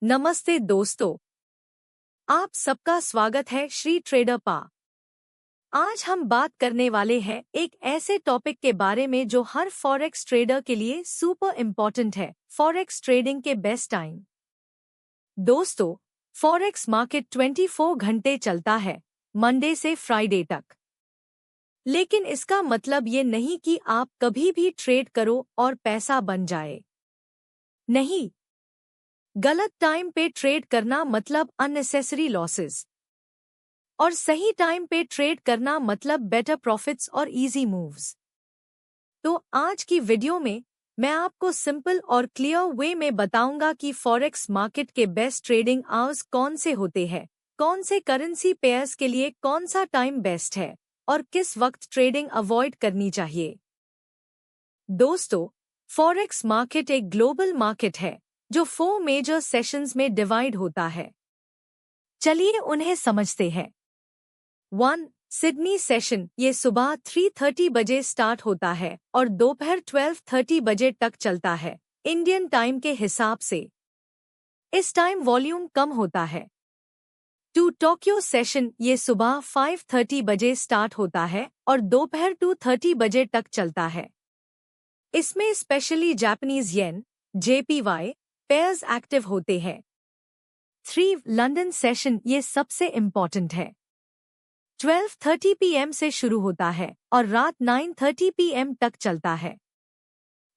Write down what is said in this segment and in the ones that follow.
नमस्ते दोस्तों, आप सबका स्वागत है श्री ट्रेडर पा। आज हम बात करने वाले हैं एक ऐसे टॉपिक के बारे में जो हर फॉरेक्स ट्रेडर के लिए सुपर इम्पोर्टेंट है, फॉरेक्स ट्रेडिंग के बेस्ट टाइम। दोस्तों, फॉरेक्स मार्केट 24 घंटे चलता है, मंडे से फ्राइडे तक। लेकिन इसका मतलब ये नहीं कि आप कभी भी ट्रेड करो और पैसा बन जाए। नहीं, गलत टाइम पे ट्रेड करना मतलब अननेसेसरी लॉसेस, और सही टाइम पे ट्रेड करना मतलब बेटर प्रॉफिट्स और इजी मूव्स। तो आज की वीडियो में मैं आपको सिंपल और क्लियर वे में बताऊंगा कि फॉरेक्स मार्केट के बेस्ट ट्रेडिंग आवर्स कौन से होते हैं, कौन से करेंसी पेयर्स के लिए कौन सा टाइम बेस्ट है और किस वक्त ट्रेडिंग अवॉइड करनी चाहिए। दोस्तों, फॉरेक्स मार्केट एक ग्लोबल मार्केट है जो 4 मेजर सेशंस में डिवाइड होता है। चलिए उन्हें समझते हैं। 1. सिडनी सेशन, ये सुबह 3:30 बजे स्टार्ट होता है और दोपहर 12:30 बजे तक चलता है इंडियन टाइम के हिसाब से। इस टाइम वॉल्यूम कम होता है। 2. टोक्यो सेशन, ये सुबह 5:30 बजे स्टार्ट होता है और दोपहर 2:30 बजे तक चलता है। इसमें specially Japanese yen JPY pairs active होते हैं। 3. लंदन सेशन, ये सबसे इम्पॉर्टेंट है। 12:30 PM से शुरू होता है और रात 9:30 PM तक चलता है।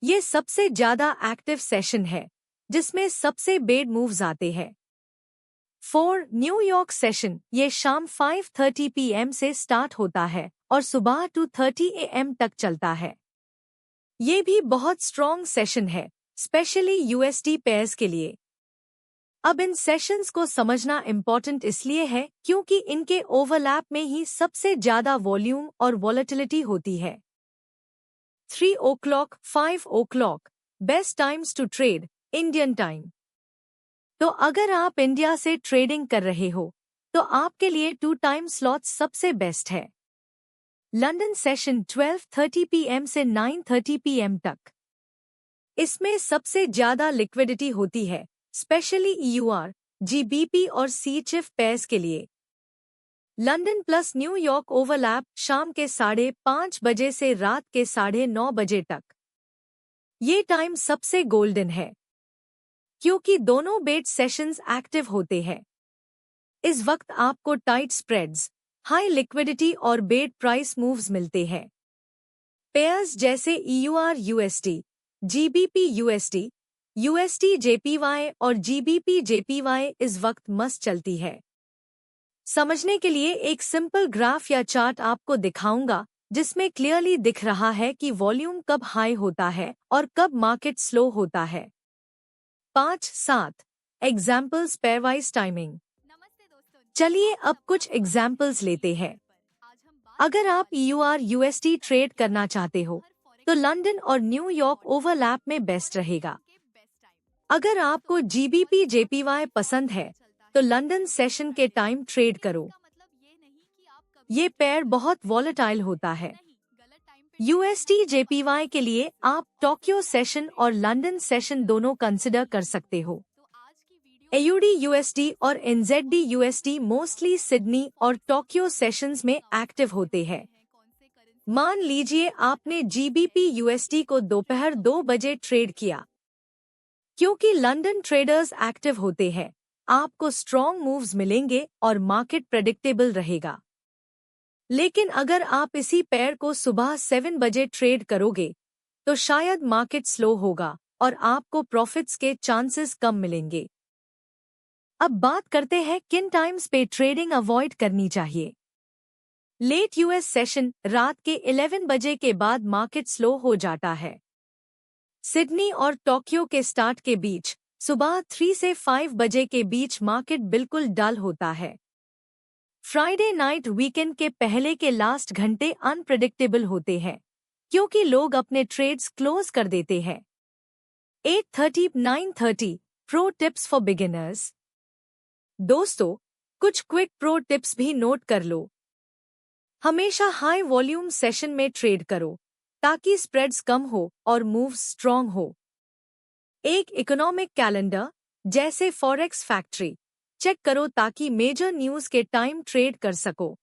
ये सबसे ज्यादा एक्टिव सेशन है जिसमें सबसे बेड मूव्स आते हैं। 4. न्यूयॉर्क सेशन, ये शाम 5:30 PM से स्टार्ट होता है और सुबह 2:30 AM तक चलता है। ये भी बहुत स्ट्रॉन्ग सेशन है, स्पेशली USD पेयर्स के लिए। अब इन सेशंस को समझना इम्पोर्टेंट इसलिए है क्योंकि इनके ओवरलैप में ही सबसे ज्यादा वॉल्यूम और वॉलेटिलिटी होती है। 3 o'clock, 5 o'clock, best times to trade Indian time. तो अगर आप इंडिया से ट्रेडिंग कर रहे हो तो आपके लिए 2 टाइम स्लॉट्स सबसे बेस्ट है। लंदन सेशन 12:30 PM से 9:30 PM तक। इसमें सबसे ज्यादा लिक्विडिटी होती है, स्पेशली EUR, GBP और CHF पेयर्स के लिए। लंदन प्लस न्यूयॉर्क ओवरलैप शाम के 5:30 बजे से रात के 9:30 बजे तक। ये टाइम सबसे गोल्डन है क्योंकि दोनों बेट सेशंस एक्टिव होते हैं। इस वक्त आपको टाइट स्प्रेड्स, हाई लिक्विडिटी और बेट प्राइस मूव्स मिलते हैं। पेयर्स जैसे EUR USD, GBP USD, USD JPY और GBP JPY इस वक्त मस्त चलती है। समझने के लिए एक सिंपल ग्राफ या चार्ट आपको दिखाऊंगा जिसमें क्लियरली दिख रहा है कि वॉल्यूम कब हाई होता है और कब मार्केट स्लो होता है। 5-7 एग्जाम्पल्स पेयरवाइज टाइमिंग। चलिए अब कुछ एग्जाम्पल्स लेते हैं। अगर आप EUR USD ट्रेड करना चाहते हो तो लंदन और न्यूयॉर्क ओवरलैप में बेस्ट रहेगा। अगर आपको GBP JPY पसंद है तो लंदन सेशन के टाइम ट्रेड करो। ये पेयर बहुत वॉलेटाइल होता है। USD JPY के लिए आप टोक्यो सेशन और लंदन सेशन दोनों कंसिडर कर सकते हो। AUD USD और NZD USD मोस्टली सिडनी और टोक्यो सेशंस में एक्टिव होते हैं। मान लीजिए आपने GBP USD को दोपहर 2 बजे ट्रेड किया। क्योंकि लंदन ट्रेडर्स एक्टिव होते हैं, आपको स्ट्रॉन्ग मूव्स मिलेंगे और मार्केट प्रेडिक्टेबल रहेगा। लेकिन अगर आप इसी पेयर को सुबह 7 बजे ट्रेड करोगे तो शायद मार्केट स्लो होगा और आपको प्रॉफिट्स के चांसेस कम मिलेंगे। अब बात करते हैं किन टाइम्स पे ट्रेडिंग अवॉइड करनी चाहिए। लेट US सेशन, रात के 11 बजे के बाद मार्केट स्लो हो जाता है। सिडनी और टोक्यो के स्टार्ट के बीच सुबह 3 से 5 बजे के बीच मार्केट बिल्कुल डल होता है। फ्राइडे नाइट वीकेंड के पहले के लास्ट घंटे अनप्रेडिक्टेबल होते हैं क्योंकि लोग अपने ट्रेड्स क्लोज कर देते हैं। 8:30-9:30 प्रो टिप्स फॉर बिगिनर्स। दोस्तों, कुछ क्विक प्रो टिप्स भी नोट कर लो। हमेशा हाई वॉल्यूम सेशन में ट्रेड करो ताकि स्प्रेड्स कम हो और मूव्स स्ट्रॉन्ग हो। एक इकोनॉमिक कैलेंडर, जैसे फॉरेक्स फैक्ट्री चेक करो ताकि मेजर न्यूज़ के टाइम ट्रेड कर सको।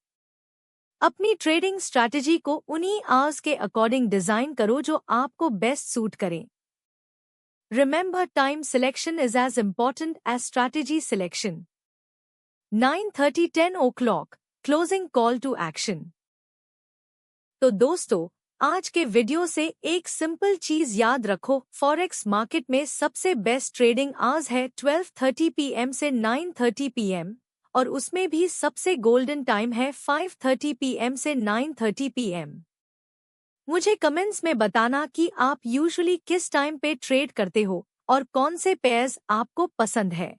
अपनी ट्रेडिंग स्ट्रैटेजी को उन्हीं आवर्स के अकॉर्डिंग डिजाइन करो जो आपको बेस्ट सूट करें। Remember, time selection is as important as strategy selection. 9:30 10 o'clock closing call to action। तो दोस्तों, आज के वीडियो से एक सिंपल चीज याद रखो, फॉरेक्स मार्केट में सबसे बेस्ट ट्रेडिंग आवर्स है 12:30 PM से 9:30 PM और उसमें भी सबसे गोल्डन टाइम है 5:30 PM से 9:30 PM। मुझे कमेंट्स में बताना कि आप यूजुअली किस टाइम पे ट्रेड करते हो और कौन से पेयर्स आपको पसंद है।